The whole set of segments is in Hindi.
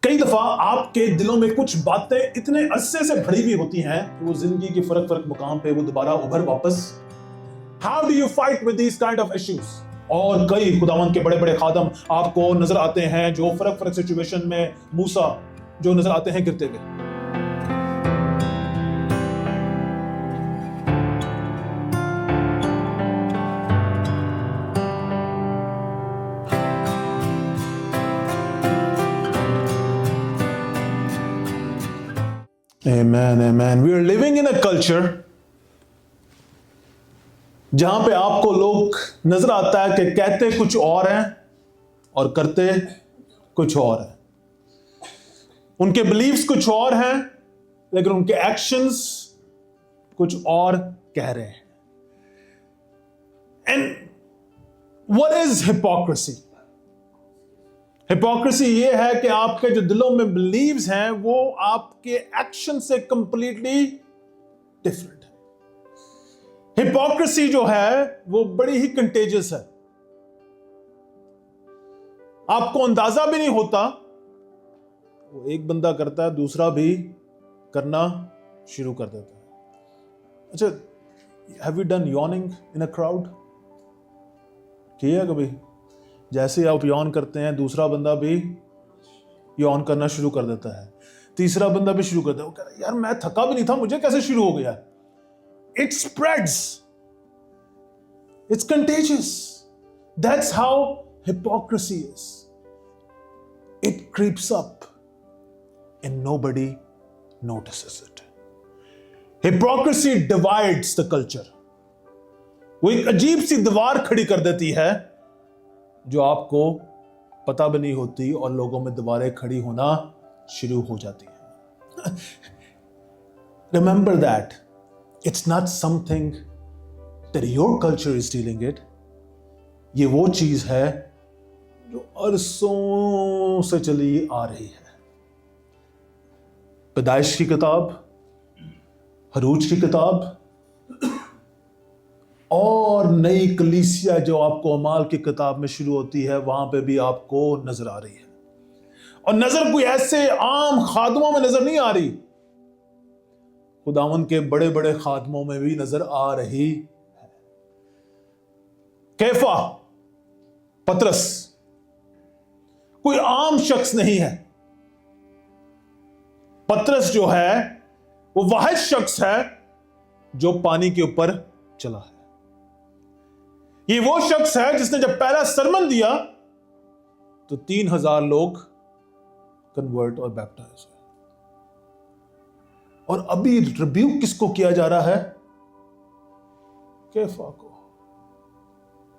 कई दफा आपके दिलों में कुछ बातें इतने अरसे से भरी हुई होती हैं कि वो जिंदगी के फर्क फर्क मुकाम पे वो दोबारा उभर वापस। How do you fight with these kind of issues? और कई खुदावंद के बड़े बड़े खादम आपको नजर आते हैं जो फर्क फर्क सिचुएशन में मूसा जो नजर आते हैं गिरते हुए। Amen, amen. We are living in a culture जहां पे आपको लोग नजर आता है कि कहते कुछ और हैं और करते कुछ और हैं। उनके बिलीव्स कुछ और हैं लेकिन उनके एक्शंस कुछ और कह रहे हैं। And what is hypocrisy? Hypocrisy ये है कि आपके जो दिलों में बिलीव्स हैं वो आपके एक्शन से कंप्लीटली डिफरेंट है। हिपोक्रेसी जो है वो बड़ी ही कंटेजियस है। आपको अंदाजा भी नहीं होता, वो एक बंदा करता है दूसरा भी करना शुरू कर देता है। अच्छा, have you done yawning in a crowd? किया कभी? जैसे आप यॉन करते हैं दूसरा बंदा भी यॉन करना शुरू कर देता है, तीसरा बंदा भी शुरू करता है। वो कह रहा है यार मैं थका भी नहीं था, मुझे कैसे शुरू हो गया? It spreads, it's contagious. That's how hypocrisy is. It creeps up and nobody notices it. Hypocrisy divides the culture. वो एक अजीब सी दीवार खड़ी कर देती है जो आपको पता भी नहीं होती और लोगों में दीवारें खड़ी होना शुरू हो जाती हैं। Remember that it's not something that your culture is dealing it. ये वो चीज है जो अरसों से चली आ रही है। पैदाइश की किताब, हरूज की किताब और नई कलीसिया जो आपको अमाल की किताब में शुरू होती है वहां पे भी आपको नजर आ रही है। और नजर कोई ऐसे आम खादमों में नजर नहीं आ रही, खुदावंद के बड़े बड़े खादमों में भी नजर आ रही है। कैफा, पतरस कोई आम शख्स नहीं है। पतरस जो है वो वाहिद शख्स है जो पानी के ऊपर चला है। ये वो शख्स है जिसने जब पहला सरमन दिया तो 3000 लोग कन्वर्ट और बैप्टाइज हुए। और अभी रिब्यूक किसको किया जा रहा है? कैफा को।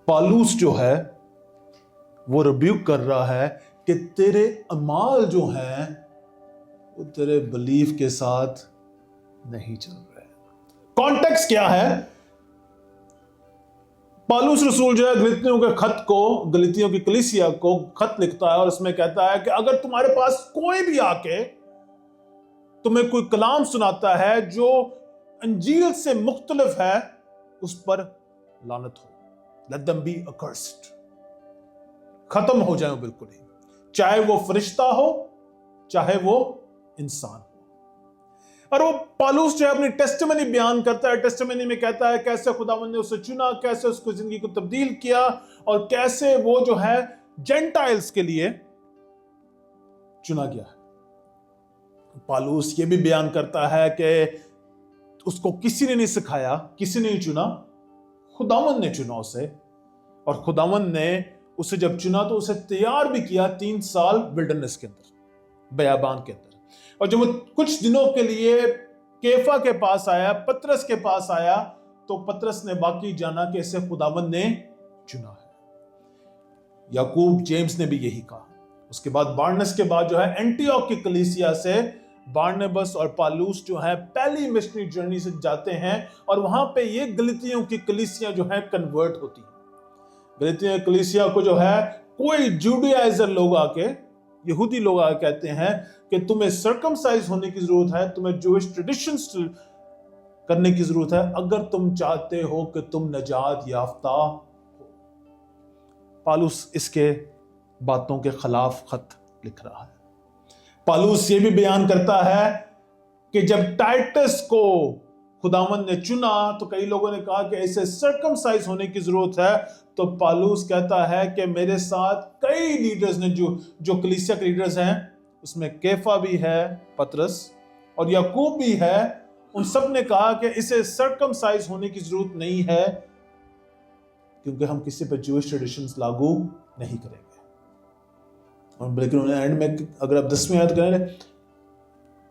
पालूस जो है वो रिब्यूक कर रहा है कि तेरे अमाल जो हैं वो तेरे बिलीफ के साथ नहीं चल रहे। कॉन्टेक्स्ट क्या है? पालूस रसूल जो है गलीतियों के खत को, गलीतियों की कलीसिया को खत लिखता है और उसमें कहता है कि अगर तुम्हारे पास कोई भी आके तुम्हें कोई कलाम सुनाता है जो अंजील से मुख्तलिफ है, उस पर लानत हो। Let them be accursed. खत्म हो जाए बिल्कुल ही, चाहे वो फरिश्ता हो चाहे वो इंसान हो। और वो पालूस जो है अपनी टेस्टिमनी बयान करता है। टेस्टिमनी में कहता है कैसे खुदावंद ने उसे चुना, कैसे उसको जिंदगी को तब्दील किया और कैसे वो जो है जेंटाइल्स के लिए चुना गया है। पालूस ये भी बयान करता है कि उसको किसी ने नहीं सिखाया, किसी ने नहीं चुना, खुदावंद ने चुना उसे। और खुदावंद ने उसे जब चुना तो उसे तैयार भी किया 3 साल विल्डरनेस के अंदर, बयाबान के अंदर। और जब वो कुछ दिनों के लिए कैफा के पास आया, पतरस के पास आया, तो पतरस ने बाकी जाना कि इसे खुदावंद ने चुना है। याकूब, जेम्स ने भी यही कहा। उसके बाद बारनस के बाद जो है एंटियोक की कलीसिया से बारनबस और पालूस जो है पहली मिशनरी जर्नी से जाते हैं और वहां पे ये गलीतियों की कलीसिया जो है कन्वर्ट होती है। गलीतियों की कलीसिया को जो है कोई जूडियाइजर लोग आके, यहूदी लोग आके कहते हैं कि तुम्हें सर्कमसाइज होने की जरूरत है, तुम्हें जूइश ट्रेडिशंस करने की जरूरत है अगर तुम चाहते हो कि तुम नजात याफ्ता हो। पालूस इसके बातों के खिलाफ खत लिख रहा है। पालूस ये भी बयान करता है कि जब टाइटस को खुदावन ने चुना तो कई लोगों ने कहा कि इसे सर्कमसाइज होने की जरूरत है, तो पालूस कहता है कि मेरे साथ कई लीडर्स ने जो कलीसिया के लीडर्स हैं, उसमें कैफा भी है, पतरस और याकूब भी है, उन सब ने कहा कि इसे सर्कमसाइज होने की जरूरत नहीं है क्योंकि हम किसी पर ज्यूइश ट्रेडिशंस लागू नहीं करेंगे। और लेकिन उन्हें एंड में अगर आप 10वीं आयत करें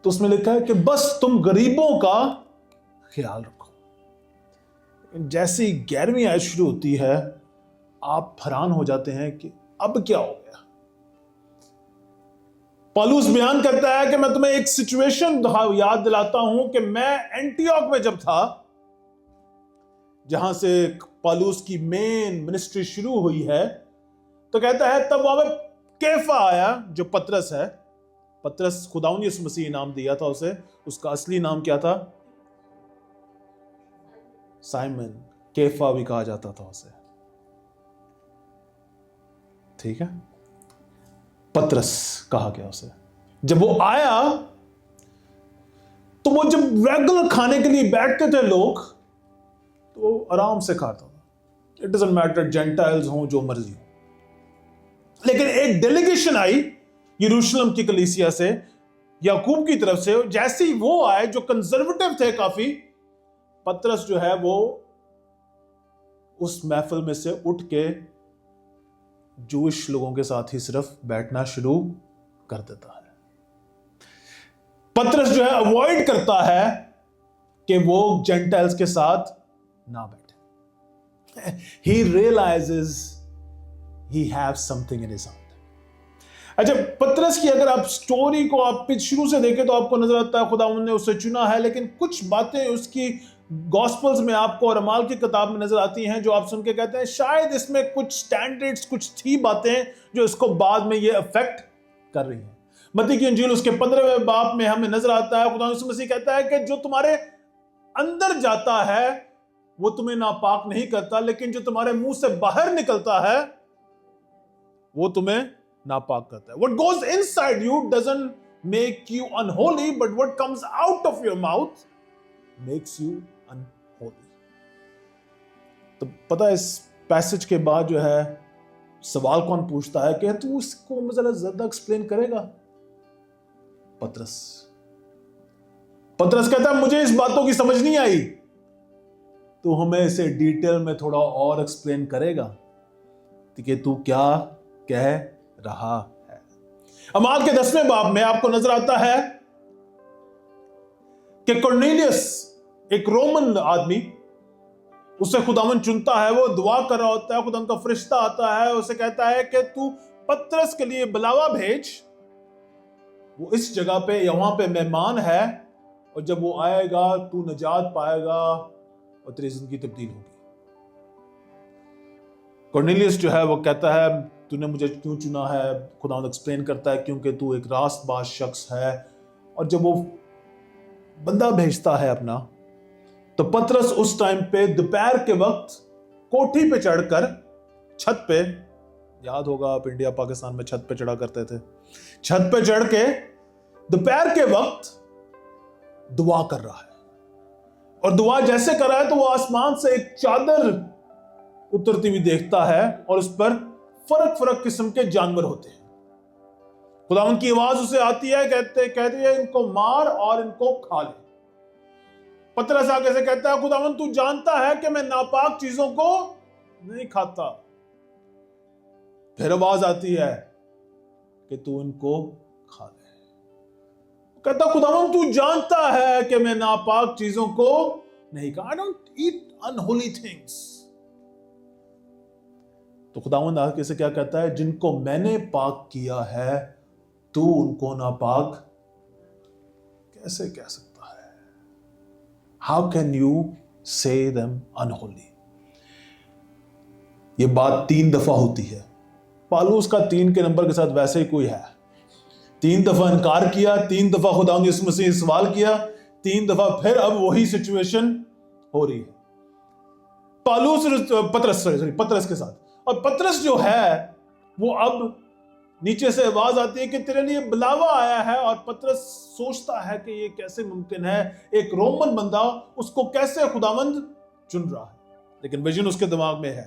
तो उसमें लिखा है कि बस तुम गरीबों का ख्याल रखो। जैसे ही 11वीं आयत शुरू होती है आप हैरान हो जाते हैं कि अब क्या हो गया। पौलुस बयान करता है कि मैं तुम्हें एक सिचुएशन याद दिलाता हूं कि मैं एंटियोक में जब था, जहां से पौलुस की मेन मिनिस्ट्री शुरू हुई है, तो कहता है तब वहां पे कैफा आया जो पतरस है। पतरस खुदावंद यीशु मसीह नाम दिया था उसे, उसका असली नाम क्या था? साइमन। कैफा भी कहा जाता था उसे, ठीक है, पतरस कहा गया उसे। जब वो आया तो वो जब रेगुलर खाने के लिए बैठते थे लोग तो आराम से खाता था। इट डजंट मैटर जेंटाइल्स हों जो मर्जी हो। लेकिन एक डेलीगेशन आई यरूशलेम की कलीसिया से, याकूब की तरफ से। जैसे ही वो आए जो कंजर्वेटिव थे काफी, पतरस जो है वो उस महफिल में से उठ के जूइश लोगों के साथ ही सिर्फ बैठना शुरू कर देता है। पतरस जो है अवॉइड करता है कि वो जेंटाइल्स के साथ ना बैठे। He realises he have something in his hand. अच्छा, पतरस की अगर आप स्टोरी को आप शुरू से देखें तो आपको नजर आता है खुदावंद ने उसे चुना है, लेकिन कुछ बातें उसकी गॉस्पल्स में आपको और अमाल की किताब में नजर आती हैं जो आप सुन के कहते हैं शायद इसमें कुछ स्टैंडर्ड्स कुछ थी बातें जो इसको बाद में ये अफेक्ट कर रही हैं। मत्ती की इंजील उसके 15वें बाब में हमें नजर आता है खुदा यीशु मसीह कहता है कि जो तुम्हारे अंदर जाता है वो तुम्हें नापाक नहीं करता, लेकिन जो तुम्हारे मुंह से बाहर निकलता है वो तुम्हें नापाक करता है। What goes inside you doesn't make you unholy, but what comes out of your mouth makes you unholy. तो पता है इस पैसेज के बाद जो है सवाल कौन पूछता है कि तू इसको जरा ज्यादा एक्सप्लेन करेगा? पतरस कहता है मुझे इस बातों की समझ नहीं आई, तो हमें इसे डिटेल में थोड़ा और एक्सप्लेन करेगा कि तू क्या कह रहा है। अमाल के 10वें बाब में आपको नजर आता है कि कॉर्नेलियस एक रोमन आदमी, उसे खुदावन चुनता है, वो दुआ कर रहा होता है, खुदा का फरिश्ता आता है, उसे कहता है कि तू पतरस के लिए बुलावा भेज, वो इस जगह पे यहां पे मेहमान है और जब वो आएगा तू निजात पाएगा और तेरी जिंदगी तब्दील होगी। कॉर्नेलियस जो है वो कहता है तूने मुझे क्यों चुना है? खुदा एक्सप्लेन करता है क्योंकि तू एक रास्तबाज शख्स है। और जब वो बंदा भेजता है अपना, तो पतरस उस टाइम पे दोपहर के वक्त कोठी पे चढ़कर, छत पे, याद होगा आप इंडिया पाकिस्तान में छत पे चढ़ा करते थे, छत पे चढ़ के दोपहर के वक्त दुआ कर रहा है। और दुआ जैसे कर रहा है तो वो आसमान से एक चादर उतरती हुई देखता है और उस पर फर्क फर्क किस्म के जानवर होते हैं। खुदावंद की आवाज उसे आती है, कहती है इनको मार और इनको खा ले। पतरस आगे से कहता है खुदावंद तू जानता है कि मैं नापाक चीजों को नहीं खाता। फिर आवाज आती है कि तू इनको खा ले। कहता खुदावंद तू जानता है कि मैं नापाक चीजों को नहीं खाता। I don't eat unholy things. तो खुदावंद आके से क्या कहता है, जिनको मैंने पाक किया है तू उनको नापाक कैसे कह सकता है? हाउ कैन यू से देम अनहोली? ये बात 3 दफा होती है। पालूस का 3 के नंबर के साथ वैसे ही कोई है। 3 दफा इनकार किया, 3 दफा खुदावंद यीशु मसीह सवाल किया, 3 दफा फिर अब वही सिचुएशन हो रही है पतरस के साथ। और पतरस जो है वो अब नीचे से आवाज आती है कि तेरे लिए बुलावा आया है, और पतरस सोचता है कि ये कैसे मुमकिन है, एक रोमन बंदा उसको कैसे खुदावंद चुन रहा है। लेकिन विजन उसके दिमाग में है।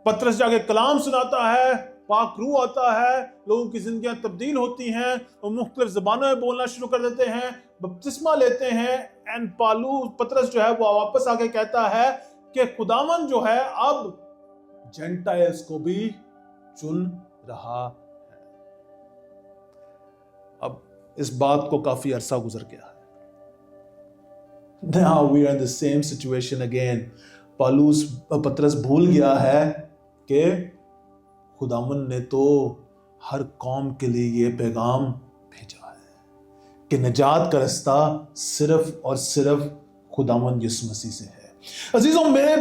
पतरस जाके कलाम सुनाता है, पाक रूह आता है, लोगों की जिंदगियां तब्दील होती हैं, वो मुख्तलिफ ज़बानों में बोलना शुरू कर देते हैं, बपतिस्मा लेते हैं। एंड पतरस जो है वो वापस आके कहता है कि खुदावन जो है अब जेंटाइल्स को भी चुन रहा है। अब इस बात को काफी अरसा गुजर गया है। Now we are in the same situation again. पतरस भूल गया है कि खुदावन ने तो हर कौम के लिए ये पैगाम भेजा है कि निजात का रास्ता सिर्फ और सिर्फ खुदावन यीशु मसीह से है। अजीजों, मेरे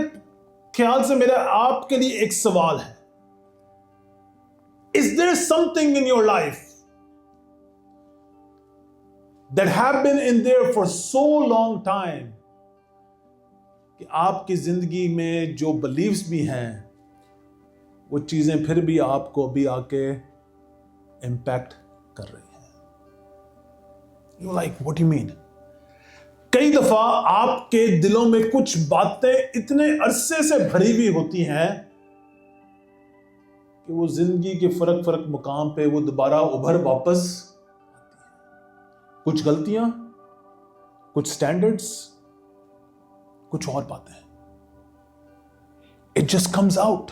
ख्याल से मेरा आपके लिए एक सवाल है, Is there something in your life that have been in there for so long time कि आपकी जिंदगी में जो बिलीव्स भी हैं वो चीजें फिर भी आपको अभी आके इंपैक्ट कर रही हैं? You like what you mean? कई दफा आपके दिलों में कुछ बातें इतने अरसे से भरी हुई होती हैं कि वो जिंदगी के फर्क फर्क मुकाम पे वो दोबारा उभर वापस आती है। कुछ गलतियां, कुछ स्टैंडर्ड्स, कुछ और बातें, it just comes out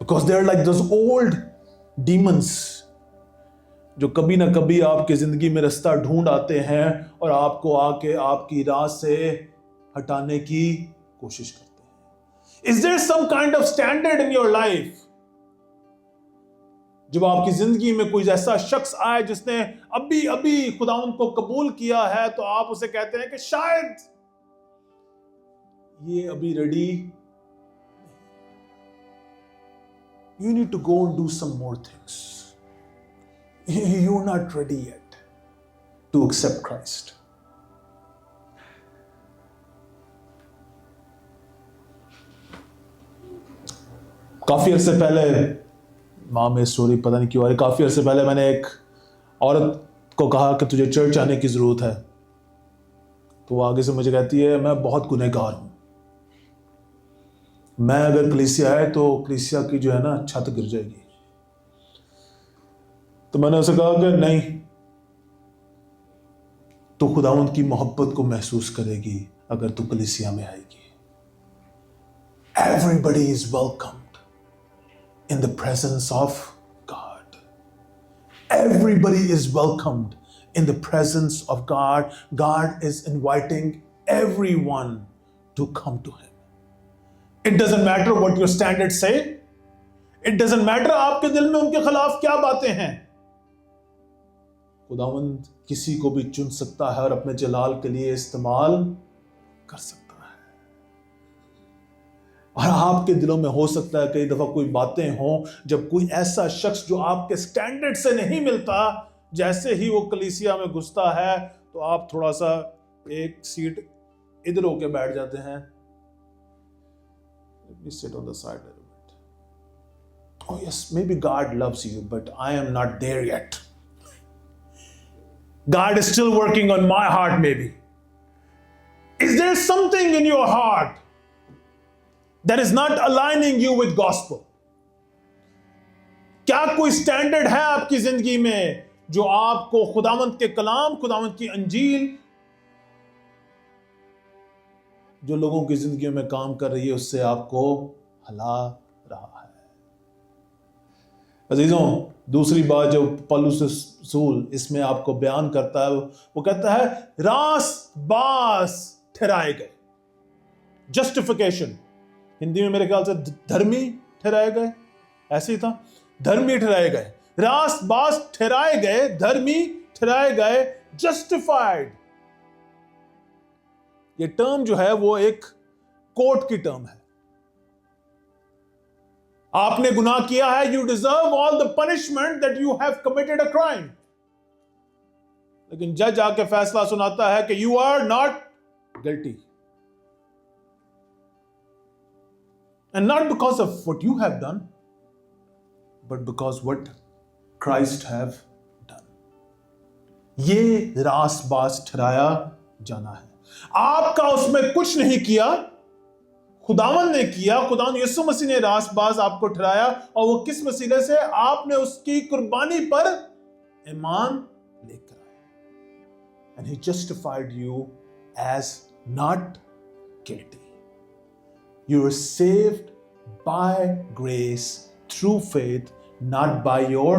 because they are like those old demons जो कभी ना कभी आपकी जिंदगी में रास्ता ढूंढ आते हैं और आपको आके आपकी राह से हटाने की कोशिश करते हैं। Is there some kind of standard in your life? जब आपकी जिंदगी में कोई ऐसा शख्स आए जिसने अभी अभी खुदावन को कबूल किया है, तो आप उसे कहते हैं कि शायद ये अभी ready, you need to go and do some more things. You're not ready yet to accept Christ. काफी अरसे पहले, माँ में स्टोरी पता नहीं क्यों आ रही, काफी अरसे पहले मैंने एक औरत को कहा कि तुझे चर्च आने की जरूरत है, तो वो आगे से मुझे कहती है मैं बहुत गुनहगार हूं, मैं अगर कलीसिया है तो कलीसिया की जो है ना छत गिर जाएगी। तो मैंने उसे कहा कि नहीं, तो खुदावंद की मोहब्बत को महसूस करेगी अगर तू कलीसिया में आएगी। Everybody is welcomed in the presence of God. Everybody is welcomed in the presence of God. God is inviting everyone to come to Him. It doesn't matter what your standards say. It doesn't matter आपके दिल में उनके खिलाफ क्या बातें हैं। खुदावंद किसी को भी चुन सकता है और अपने जलाल के लिए इस्तेमाल कर सकता है। और आपके दिलों में हो सकता है कई दफा कोई बातें हों, जब कोई ऐसा शख्स जो आपके स्टैंडर्ड से नहीं मिलता, जैसे ही वो कलीसिया में घुसता है तो आप थोड़ा सा एक सीट इधर होके बैठ जाते हैं। Let me sit on the side a little bit. Oh yes, maybe God loves you, but I am not there yet. God is still working on my heart maybe. Is there something in your heart that is not aligning you with gospel? क्या कोई स्टैंडर्ड है आपकी जिंदगी में जो आपको खुदावंद के कलाम, खुदावंद की अंजील जो लोगों की जिंदगियों में काम कर रही है उससे आपको हिला रहा है? अजीजों, दूसरी बात जो पौलुस रसूल इसमें आपको बयान करता है, वो कहता है रास बास ठहराए गए। जस्टिफिकेशन हिंदी में मेरे ख्याल से धर्मी ठहराए गए, ऐसे ही था, धर्मी ठहराए गए, रास बास ठहराए गए, धर्मी ठहराए गए, जस्टिफाइड। ये टर्म जो है वो एक कोर्ट की टर्म है। आपने गुनाह किया है, you deserve all the punishment that you have committed a crime. लेकिन जज आके फैसला सुनाता है कि you are not guilty, and not because of what you have done, but because what Christ have done. ये रासबाज ठहराया जाना है। आपका उसमें कुछ नहीं किया, खुदावंद ने किया। खुदावंद यीशु मसीह ने रासबाज आपको ठहराया, और वो किस वसीले से? आपने उसकी कुर्बानी पर ईमान लेकर आए। And he justified you as not guilty. You were saved by grace through faith, not by your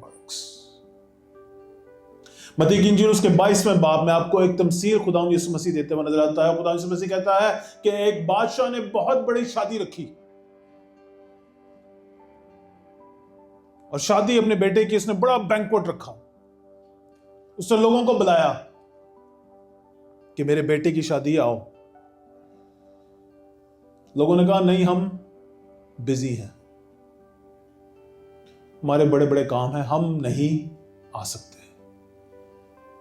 works. मत्ती की इंजील उसके 22वें बाब में आपको एक तमसील खुदावंद यीशु मसीह देते हुए नजर आता है। खुदावंद यीशु मसीह कहता है कि एक बादशाह ने बहुत बड़ी शादी रखी, और शादी अपने बेटे की उसने बड़ा बैंक्वेट रखा। उसने लोगों को बुलाया कि मेरे बेटे की शादी आओ। लोगों ने कहा नहीं, हम बिजी हैं, हमारे बड़े बड़े काम हैं, हम नहीं आ सकते।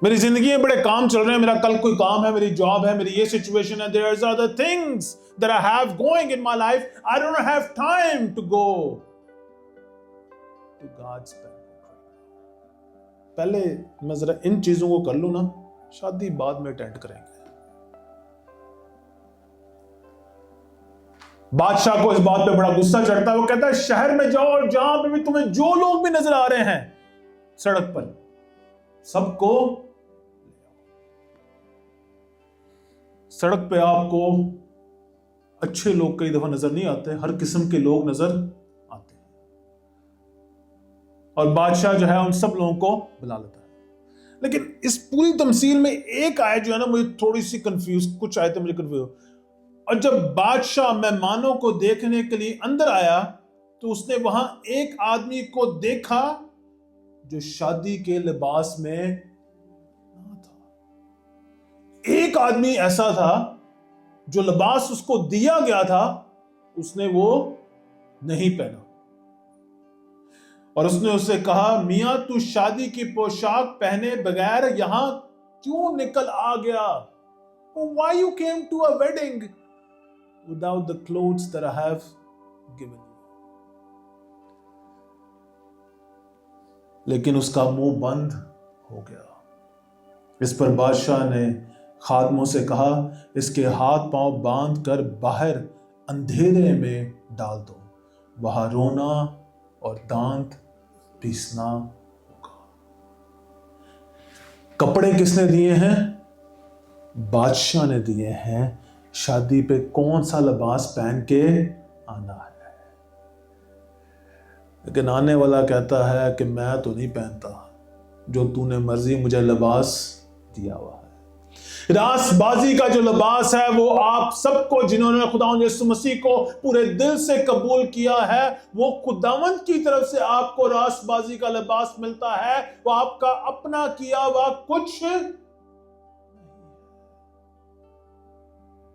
मेरी जिंदगी में बड़े काम चल रहे हैं, मेरा कल कोई काम है, मेरी जॉब है, मेरी ये सिचुएशन है, there are other things that I have going in my life, I don't have time to go to God's banquet. पहले मैं जरा इन चीजों को कर लूं ना, शादी बाद में अटेंड करेंगे। बादशाह को इस बात पे बड़ा गुस्सा चढ़ता है। वो कहता है शहर में जाओ और जहां पे भी तुम्हें जो लोग भी नजर आ रहे हैं सड़क पर, सबको सड़क पे आपको अच्छे लोग कई दफा नजर नहीं आते, हर किस्म के लोग नजर आते हैं, और बादशाह जो है उन सब लोगों को बुला लेता है। लेकिन इस पूरी तमसील में एक आयत जो है ना, मुझे थोड़ी सी कंफ्यूज, कुछ आयतें मुझे कंफ्यूज। और जब बादशाह मेहमानों को देखने के लिए अंदर आया तो उसने वहां एक आदमी को देखा जो शादी के लिबास में ना था। एक आदमी ऐसा था जो लिबास उसको दिया गया था, उसने वो नहीं पहना, और उसने उससे कहा मियां तू शादी की पोशाक पहने बगैर यहां क्यों निकल आ गया? Why you came to a wedding without the clothes that I have given you? लेकिन उसका मुंह बंद हो गया। इस पर बादशाह ने खादमों से कहा इसके हाथ पांव बांध कर बाहर अंधेरे में डाल दो, वहां रोना और दांत पीसना होगा। कपड़े किसने दिए हैं? बादशाह ने दिए हैं। शादी पे कौन सा लिबास पहन के आना है? लेकिन आने वाला कहता है कि मैं तो नहीं पहनता, जो तूने मर्जी मुझे लिबास दिया हुआ है। रासबाजी का जो लिबास है वो आप सबको जिन्होंने खुदावंद यीशु मसीह को पूरे दिल से कबूल किया है, वो खुदावंद की तरफ से आपको रासबाजी का लिबास मिलता है। वो आपका अपना किया हुआ कुछ।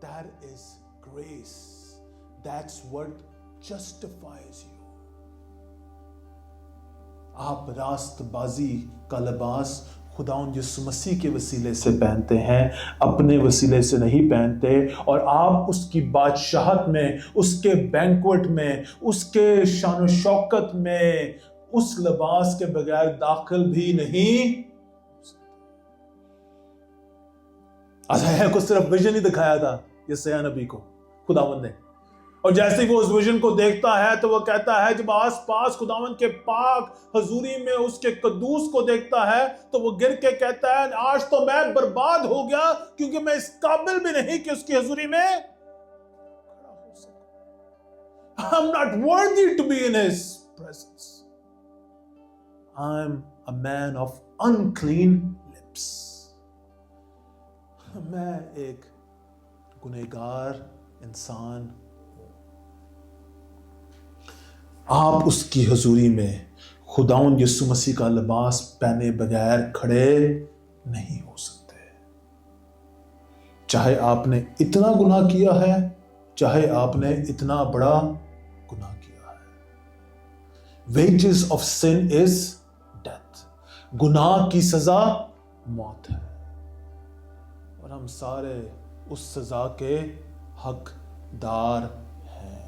That is grace. That's what justifies you. आप रास्तबाजी का लिबास खुदावंद यीशु मसीह के वसीले से पहनते हैं, अपने वसीले से नहीं पहनते, और आप उसकी बादशाहत में, उसके बैंक्वेट में, उसके शान शौकत में उस लिबास के बगैर दाखिल भी नहीं। अज़ाया को सिर्फ विजन ही दिखाया था यशायाह नबी को खुदावंद ने, और जैसे वो उस विजन को देखता है तो वो कहता है, जब आस पास खुदावंद के पाक हजूरी में उसके कद्दूस को देखता है तो वो गिर के कहता है आज तो मैं बर्बाद हो गया, क्योंकि मैं इस काबिल भी नहीं कि उसकी हजूरी में खड़ा हो सकूं। I'm not worthy to be in his presence. I'm a man of unclean lips. मैं एक गुनहगार इंसान हूं। आप उसकी हजूरी में खुदावंद यीशु मसीह का लिबास पहने बगैर खड़े नहीं हो सकते। चाहे आपने इतना गुनाह किया है, चाहे आपने इतना बड़ा गुनाह किया है। Wages of sin is death. गुनाह की सजा मौत है, और हम सारे उस सजा के हकदार हैं।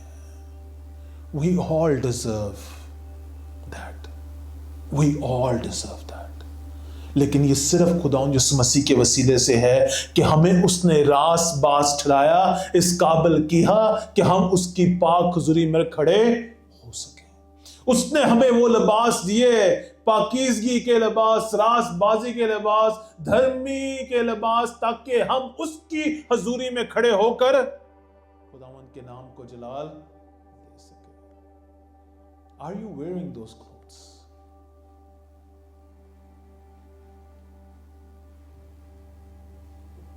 We all deserve that. We all deserve that. लेकिन ये सिर्फ खुदावंद यीशु मसीह के वसीले से है कि हमें उसने रास बास ठहराया, इस काबिल किया कि हम उसकी पाक हुजूरी में खड़े हो सके। उसने हमें वो लिबास दिए, पाकीज़गी के लिबास, रास बाजी के लिबास, धर्मी के लिबास, ताकि हम उसकी हुजूरी में खड़े होकर खुदावंद के नाम को जलाल दे सके। Are you wearing those clothes?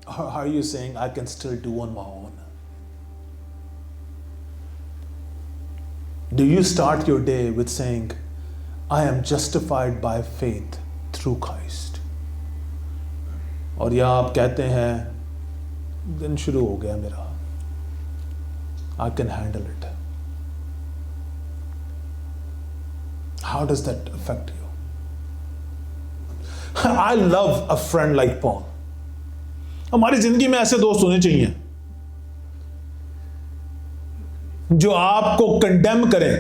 Or are you saying, I can still do on my own? Do you start your day with saying, I am justified by faith through Christ? और या आप कहते हैं, दिन शुरू हो गया मेरा, I can handle it. How does that affect you? I love a friend like Paul. हमारी जिंदगी में ऐसे दोस्त होने चाहिए जो आपको कंडेम करें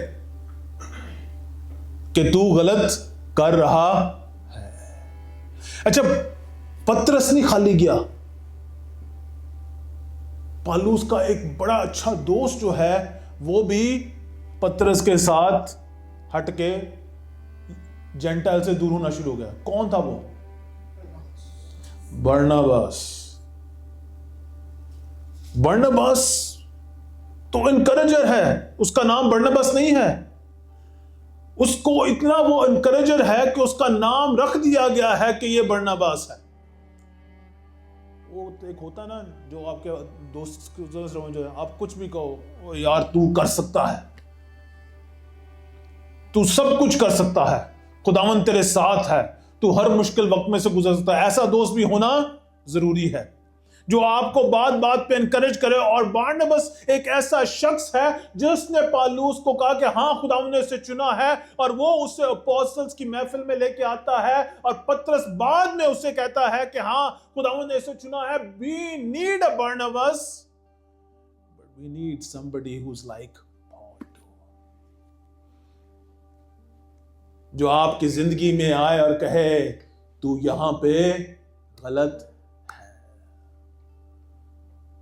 कि तू गलत कर रहा है। अच्छा, पतरस नहीं खाली गया, पौलुस का एक बड़ा अच्छा दोस्त जो है वो भी पतरस के साथ हटके जेंटाइल से दूर होना शुरू हो गया। कौन था वो? बरनबास। बरनबास तो इनकरेजर है, उसका नाम बरनबास नहीं है। उसको इतना वो इनकरेजर है कि उसका नाम रख दिया गया है कि ये बरनबास है। वो तो एक होता ना जो आपके दोस्त जो है, आप कुछ भी कहो, यार तू कर सकता है, तू सब कुछ कर सकता है, खुदावंद तेरे साथ है, तू हर मुश्किल वक्त में से गुजर सकता है। ऐसा दोस्त भी होना जरूरी है जो आपको बात बात पे एनकरेज करे। और बरनबास एक ऐसा शख्स है जिसने पौलुस को कहा कि हाँ खुदावंद ने उसे चुना है, और वो उसे अपोस्टल्स की महफिल में लेके आता है। और पतरस बाद में उसे कहता है कि हाँ खुदावंद ने उसे चुना है। We need a Barnabas, but we need somebody who is like Paul, जो आपकी जिंदगी में आए और कहे तू यहां पे गलत,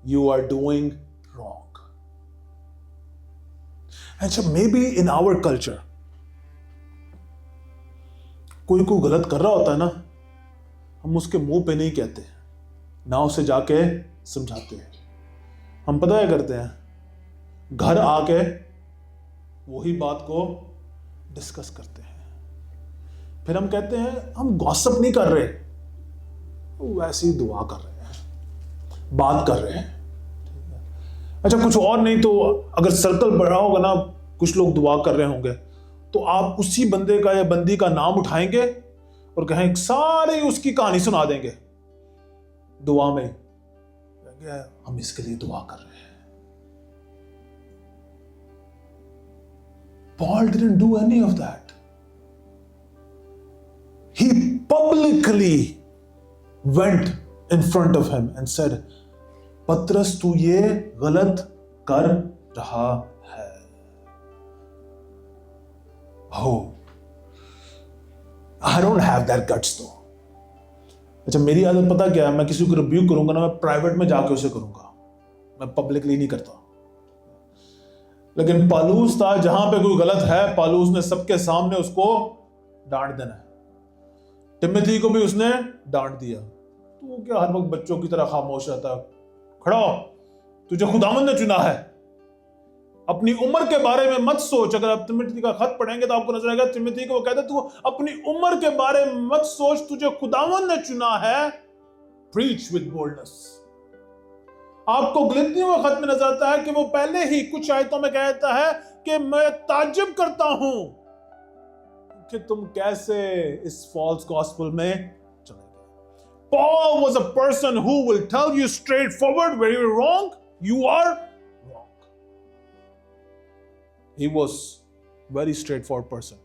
you are doing wrong. And so maybe in our culture, कोई गलत कर रहा होता है ना, हम उसके मुंह पे नहीं कहते, ना उसे जाके समझाते हैं। हम पता है करते हैं, घर आके वही बात को डिस्कस करते हैं। फिर हम कहते हैं हम गॉसिप नहीं कर रहे, वैसे ही दुआ कर रहे हैं, बात कर रहे हैं। अच्छा, कुछ और नहीं तो अगर सर्कल बढ़ा होगा ना, कुछ लोग दुआ कर रहे होंगे, तो आप उसी बंदे का या बंदी का नाम उठाएंगे और कहें सारे उसकी कहानी सुना देंगे दुआ में, हम इसके लिए दुआ कर रहे हैं। Paul didn't do any of that. He publicly went in front of him and said, पतरस तू ये गलत कर रहा है। Oh, I don't have that guts though. अच्छा, मेरी आदत पता क्या है, मैं किसी को रिव्यू करूंगा ना, मैं प्राइवेट में जाके उसे करूंगा, मैं पब्लिकली नहीं करता। लेकिन पौलुस था, जहां पे कोई गलत है पौलुस ने सबके सामने उसको डांट देना है। तिमोथी को भी उसने डांट दिया। तो क्या हर वक्त बच्चों की तरह खामोश रहता? खड़ा हो, तुझे खुदावंद ने चुना है। अपनी उम्र के बारे में मत सोच। अगर आप तिमोथी का खत पढ़ेंगे तो आपको नजर आएगा, तिमोथी को वो कहता है तू अपनी उम्र के बारे में मत सोच, तुझे खुदावंद ने चुना है। Preach with boldness. आपको गलतियों का खत में नजर आता है कि वो पहले ही कुछ आयतों में कहता है कि मैं ताज्जुब करता हूं कि तुम कैसे इस फॉल्स गॉस्पेल में चले गए। Paul was a person who will tell you straightforward where you're wrong, you are wrong. He was very straightforward person.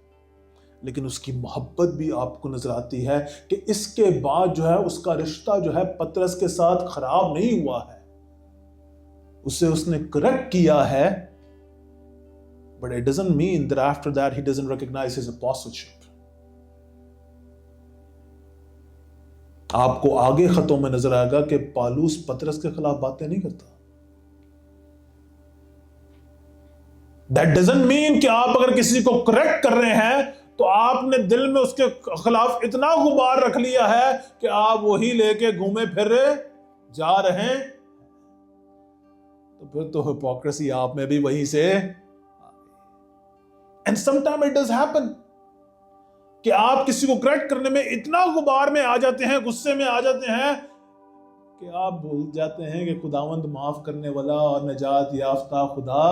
लेकिन उसकी मोहब्बत भी आपको नजर आती है कि इसके बाद जो है उसका रिश्ता जो है पतरस के साथ खराब नहीं हुआ है, उसे उसने करेक्ट किया है, But it doesn't mean that after that he doesn't recognize his apostleship. आपको आगे खतों में नजर आएगा कि पालूस पतरस के खिलाफ बातें नहीं करता. That doesn't mean कि आप अगर किसी को करेक्ट कर रहे हैं तो आपने दिल में उसके खिलाफ इतना गुबार रख लिया है कि आप वही लेके घूमे फिर जा रहे हैं, तो फिर तो हिपोक्रेसी आप में भी वहीं से. And sometime it does happen कि आप किसी को करेक्ट करने में इतना गुबार में आ जाते हैं, गुस्से में आ जाते हैं कि आप भूल जाते हैं कि खुदावंद माफ करने वाला और निजात याफ्ता खुदा.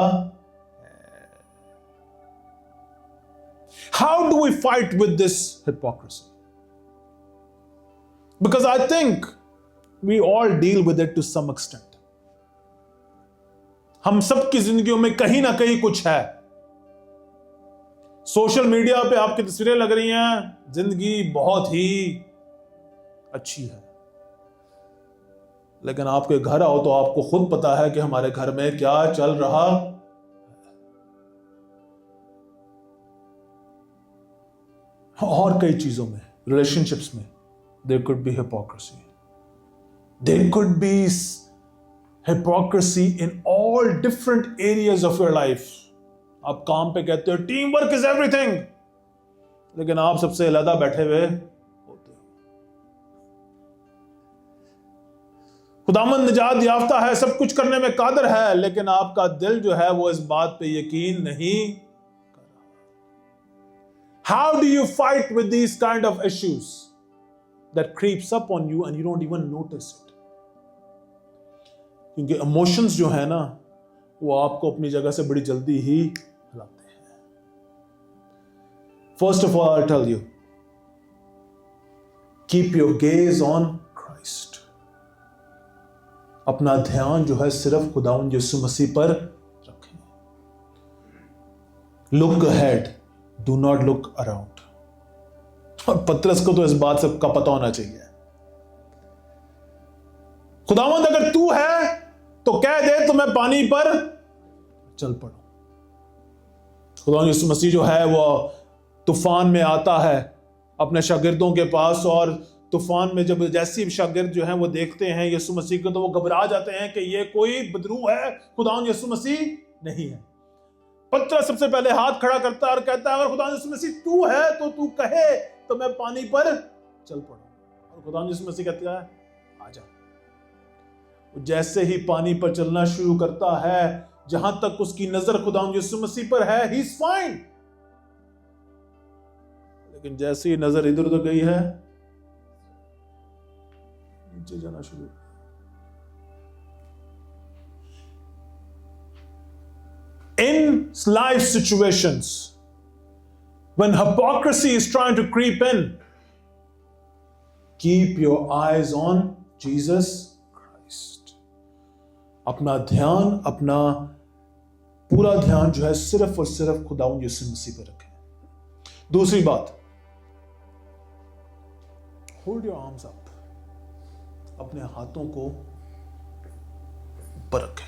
How do we fight with this hypocrisy? Because I think we all deal with it to some extent. हम सबकी जिंदगियों में कहीं ना कहीं कुछ है. सोशल मीडिया पे आपकी तस्वीरें लग रही हैं, जिंदगी बहुत ही अच्छी है, लेकिन आपके घर आओ तो आपको खुद पता है कि हमारे घर में क्या चल रहा. और कई चीजों में, रिलेशनशिप्स में there could be hypocrisy. There could be hypocrisy in all different areas of your life. आप काम पे कहते हो टीम वर्क इज एवरीथिंग, लेकिन आप सबसे अलग बैठे हुए होते हो. खुदावंद निजात याफ्ता है, सब कुछ करने में कादर है, लेकिन आपका दिल जो है वो इस बात पे यकीन नहीं. How do you fight with these kind of issues that creeps up on you and you don't even notice it? क्योंकि इमोशंस जो है ना वो आपको अपनी जगह से बड़ी जल्दी ही हिलाते हैं. First of all, I'll tell you, keep your gaze on Christ. अपना ध्यान जो है सिर्फ खुदावंद यीशु मसीह पर रखें. Look ahead. Do not look around. और पतरस को तो इस बात सबका पता होना चाहिए. खुदावंद अगर तू है तो कह दे तो मैं पानी पर चल पड़ूं. खुदावंद यीशु मसीह जो है वो तूफान में आता है अपने शागिर्दों के पास, और तूफान में जब जैसी शागिर्द जो हैं वो देखते हैं यीशु मसीह को तो वो घबरा जाते हैं कि ये कोई बदरू है, खुदावंद यीशु मसीह नहीं है. पतरस सबसे पहले हाथ खड़ा करता है और कहता है अगर खुदावंद यीशु मसीह तू है तो तू कहे तो मैं पानी पर चल पड़ूं. और खुदावंद यीशु मसीह कहता है आजा. जैसे ही पानी पर चलना शुरू करता है, जहां तक उसकी नजर खुदावंद यीशु मसीह पर है, ही इज फाइन. लेकिन जैसे ही नजर इधर उधर गई है, नीचे जाना शुरू. In life situations, when hypocrisy is trying to creep in, keep your eyes on Jesus Christ. अपना ध्यान, अपना पूरा ध्यान जो है सिर्फ और सिर्फ खुदावंद यीशु मसीह पर रखें. दूसरी बात, hold your arms up. अपने हाथों को ऊपर रखें.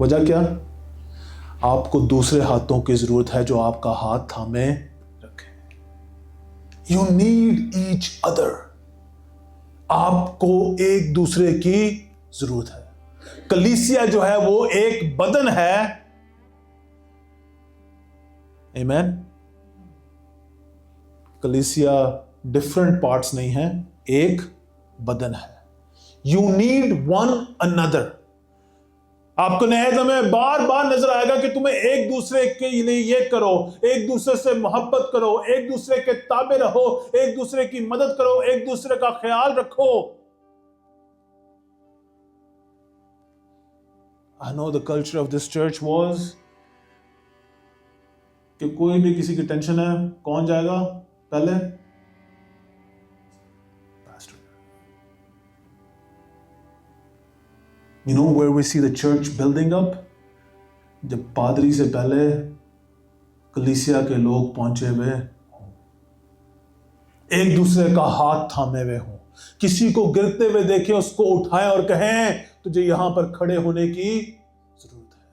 वजह क्या? आपको दूसरे हाथों की जरूरत है जो आपका हाथ थामे रखे. You need each other. आपको एक दूसरे की जरूरत है. कलीसिया जो है वो एक बदन है. आमीन. कलीसिया डिफरेंट पार्ट्स नहीं है, एक बदन है. You need one another. आपको नए में बार बार नजर आएगा कि तुम्हें एक दूसरे के लिए ये करो, एक दूसरे से मोहब्बत करो, एक दूसरे के ताबे रहो, एक दूसरे की मदद करो, एक दूसरे का ख्याल रखो. I know the culture of this church was कि कोई भी किसी की टेंशन है, कौन जाएगा पहले? You know where we see the church building up? जब पादरी से पहले कलीसिया के लोग पहुंचे हुए हों, एक दूसरे का हाथ थामे हुए हों, किसी को गिरते हुए देखें उसको उठाएं और कहें तुझे यहां पर खड़े होने की जरूरत है,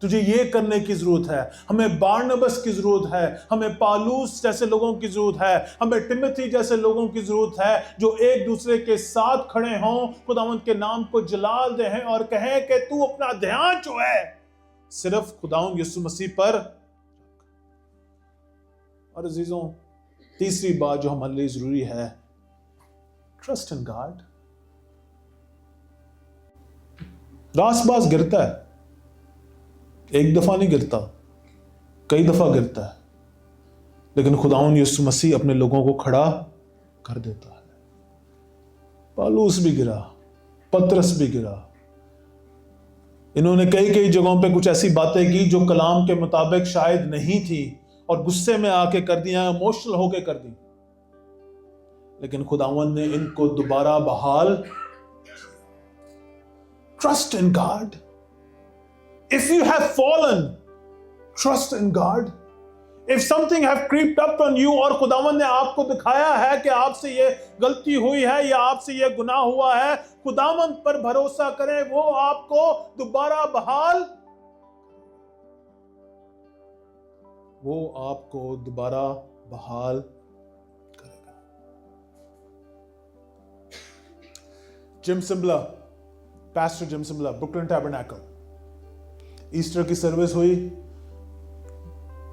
तुझे ये करने की जरूरत है। हमें बारनबस की जरूरत है, हमें पालूस जैसे लोगों की जरूरत है, हमें टिमोथी जैसे लोगों की जरूरत है जो एक दूसरे के साथ खड़े हों, खुदावंद के नाम को जलाल दें और कहें कि तू अपना ध्यान जो है सिर्फ खुदावंद यीशु मसीह पर। और अजीजों, तीसरी बात जो हमारे लिए जरूरी है, ट्रस्ट इन गॉड। रासबास गिरता है, एक दफा नहीं गिरता, कई दफा गिरता है, लेकिन खुदावंद यीशु मसीह अपने लोगों को खड़ा कर देता है। पालूस भी गिरा, पतरस भी गिरा। इन्होंने कई कई जगहों पे कुछ ऐसी बातें की जो कलाम के मुताबिक शायद नहीं थी और गुस्से में आके कर दिया, इमोशनल होके कर दी, लेकिन खुदावंद ने इनको दोबारा बहाल। Trust in God. If you have fallen, trust in God. If something have creeped up on you और खुदावंद ने आपको दिखाया है कि आपसे ये गलती हुई है या आपसे ये गुनाह हुआ है, खुदावंद पर भरोसा करें, वो आपको दोबारा बहाल, वो आपको दोबारा बहाल करेगा। जिम सिम्बला, पैस्टर जिम सिम्बला, ब्रुकलिन टैबरनैकल, ईस्टर की सर्विस हुई।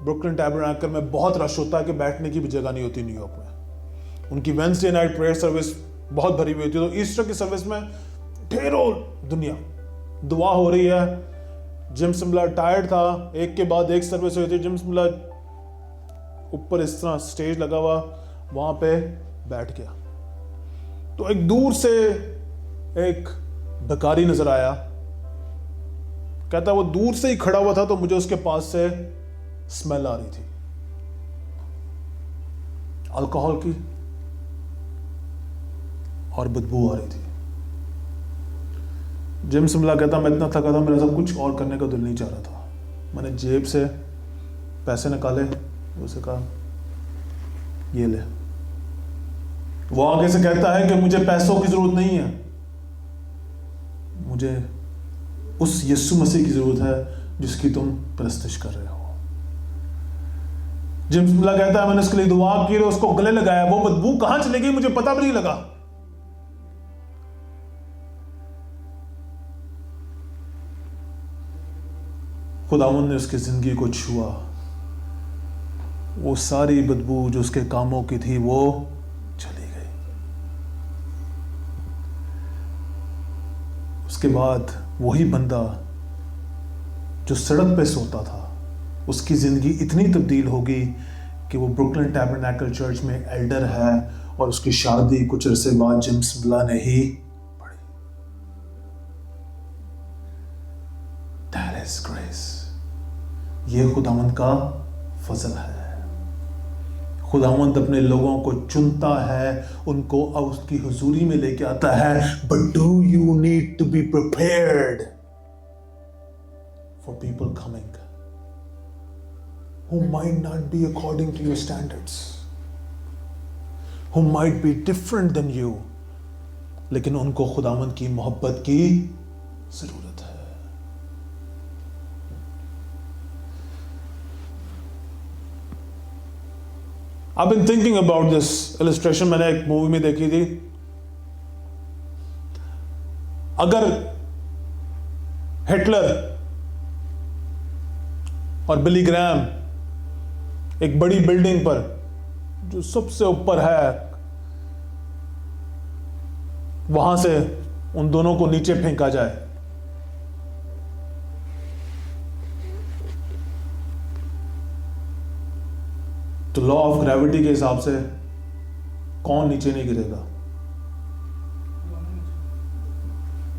ब्रुकलिन टैबरनैकल में बहुत रश होता है कि बैठने की भी जगह नहीं होती न्यूयॉर्क में। उनकी वेडनेसडे नाइट प्रेयर सर्विस बहुत भरी हुई होती है, तो ईस्टर की सर्विस में ढेरों दुनिया, दुआ हो रही है। जिम सिम्बला टायर्ड था, एक के बाद एक सर्विस हुई थी। जिम सिम्बला ऊपर इस तरह स्टेज लगा हुआ, वहां पे बैठ गया, तो एक दूर से एक भिखारी नजर आया। कहता वो दूर से ही खड़ा हुआ था तो मुझे उसके पास से स्मेल आ रही थी अल्कोहल की और बदबू आ रही थी। जिम सिम्बला कहता मैं इतना थका था, मेरा सब कुछ और करने का दिल नहीं चाह रहा था। मैंने जेब से पैसे निकाले, उसे कहा ये ले। वो आगे से कहता है कि मुझे पैसों की जरूरत नहीं है, मुझे उस यीशु मसीह की जरूरत है जिसकी तुम परस्तिश कर रहे हो। जिम सिम्बला कहता है मैंने उसके लिए दुआ की और उसको गले लगाया, वो बदबू कहां चली गई मुझे पता भी नहीं लगा। खुदावंद ने उसकी जिंदगी को छुआ, वो सारी बदबू जो उसके कामों की थी वो चली गई। उसके बाद वही बंदा जो सड़क पे सोता था, उसकी जिंदगी इतनी तब्दील होगी कि वो ब्रुकलिन टैबरनैकल चर्च में एल्डर है और उसकी शादी कुछ अरसे बाद जिम सिम्बला ने ही पढ़ी। That is grace. ये खुदावंद का फजल है। खुदावंद अपने लोगों को चुनता है, उनको उसकी हुजूरी में लेके आता है, but do you need to be prepared for people coming who might not be according to your standards, who might be different than you, लेकिन उनको खुदावंद की मोहब्बत की जरूरत है। I've been thinking about this illustration, मैंने एक मूवी में देखी थी। अगर हिटलर और बिली ग्राहम एक बड़ी बिल्डिंग पर जो सबसे ऊपर है, वहां से उन दोनों को नीचे फेंका जाए, तो लॉ ऑफ ग्रेविटी के हिसाब से कौन नीचे नहीं गिरेगा?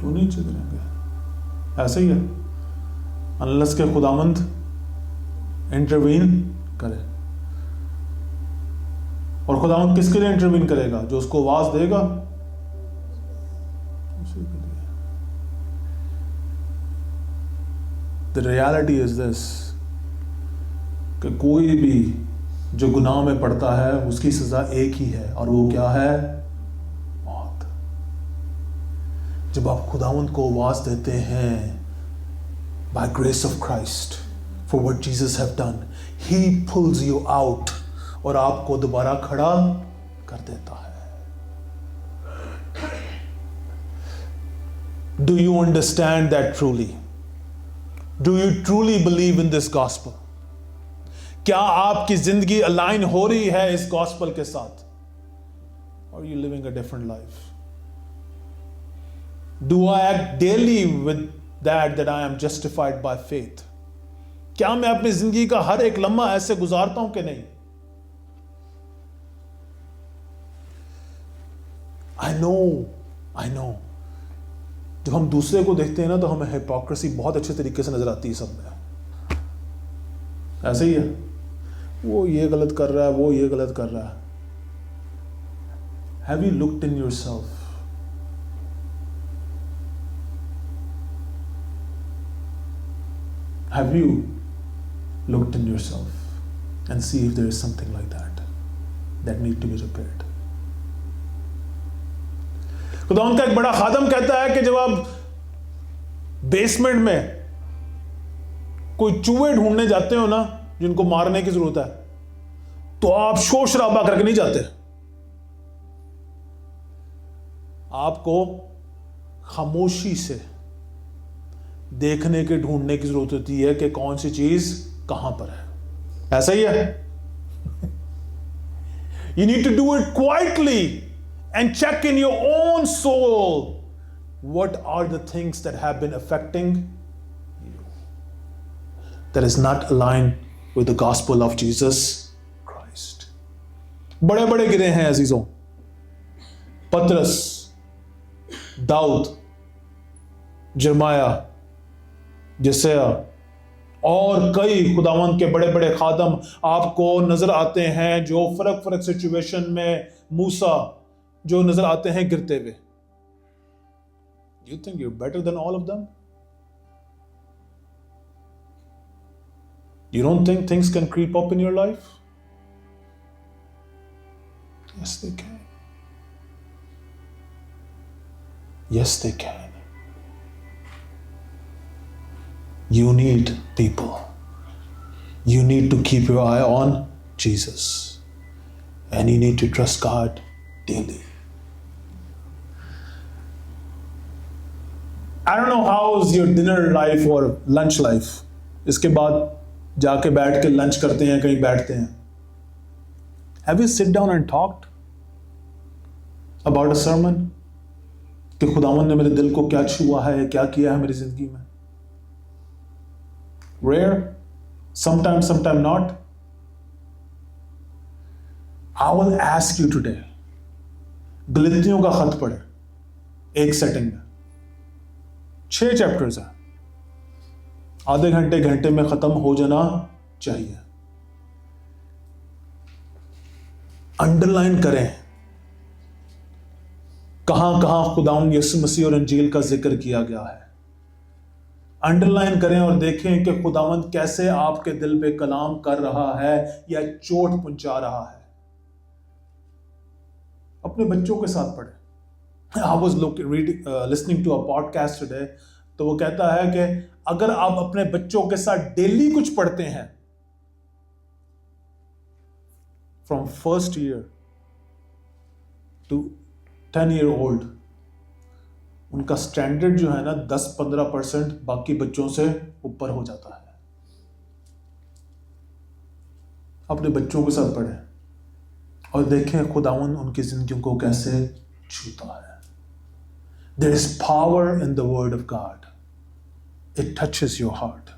तो नीचे गिरेंगे। ऐसे ही है, अनलेस के खुदावंद इंटरवीन करे। और खुदावंद किसके लिए इंटरवीन करेगा? जो उसको आवाज देगा उसी के लिए। द रियलिटी इज दिस कि कोई भी जो गुनाह में पड़ता है उसकी सजा एक ही है, और वो क्या है? मौत। जब आप खुदावंद को आवाज देते हैं, by grace of Christ, for what Jesus have done, He pulls you out और आपको दोबारा खड़ा कर देता है. Do you understand that truly? Do you truly believe in this gospel? क्या आपकी जिंदगी अलाइन हो रही है इस गॉस्पल के साथ? Or are you living a different life? Do I act daily with that I am justified by faith? क्या मैं अपनी जिंदगी का हर एक लम्हा ऐसे गुजारता हूं कि नहीं? I know. जब हम दूसरे को देखते हैं ना तो हमें हिपोक्रेसी बहुत अच्छे तरीके से नजर आती है सब में. ऐसे ही है, वो ये गलत कर रहा है, वो ये गलत कर रहा है. Have you looked in yourself? Have you looked in yourself and see if there is something like that need to be repaired? खुदावंद का एक बड़ा खादम कहता है कि जब आप बेसमेंट में कोई चूहे ढूंढने जाते हो ना जिनको मारने की जरूरत है, तो आप शोर शराबा करके नहीं जाते. आपको खामोशी से देखने के ढूंढने की जरूरत होती है कि कौन सी चीज कहां पर है. ऐसा ही है. You need to do it quietly and check in your own soul. What are the things that have been affecting you that is not aligned with the gospel of Jesus Christ? बड़े बड़े गिरे हैं अजीजों. पतरस, दाऊद, जरमाया, यशायाह और कई खुदावंद के बड़े बड़े खादम आपको नजर आते हैं जो फर्क सिचुएशन में, मूसा जो नजर आते हैं गिरते हुए. You think you're better than all of them? You don't think things can creep up in your life? Yes, they can. Yes, they can. You need people. You need to keep your eye on Jesus. And you need to trust God daily. I don't know how's your dinner life or lunch life. इसके बाद जाके बैठ के लंच करते हैं, कहीं बैठते हैं. Have you sit down and talked about a sermon? कि खुदावंद ने मेरे दिल को क्या छुआ है, क्या किया है मेरी जिंदगी में? Rare, sometimes not. I will ask you today. गलतियों का खत पढ़े एक सेटिंग में. 6 चैप्टर्स है, आधे घंटे में खत्म हो जाना चाहिए. अंडरलाइन करें कहां खुदावंद यीशु मसीह और इंजील का जिक्र किया गया है. अंडरलाइन करें और देखें कि खुदावंद कैसे आपके दिल पे कलाम कर रहा है या चोट पहुंचा रहा है. अपने बच्चों के साथ पढ़े. I was listening to a podcast today. तो वो कहता है कि अगर आप अपने बच्चों के साथ डेली कुछ पढ़ते हैं, from first year to 10-year-old, उनका स्टैंडर्ड जो है ना 10-15% बाकी बच्चों से ऊपर हो जाता है. अपने बच्चों के साथ पढ़ें और देखें खुदावंद उनकी जिंदगियों को कैसे छूता है. There is power in the word of God. It touches your heart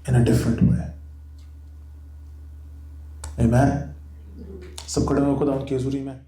in a different way. Amen. सब खड़े हो खुदावंद की हुजूरी में.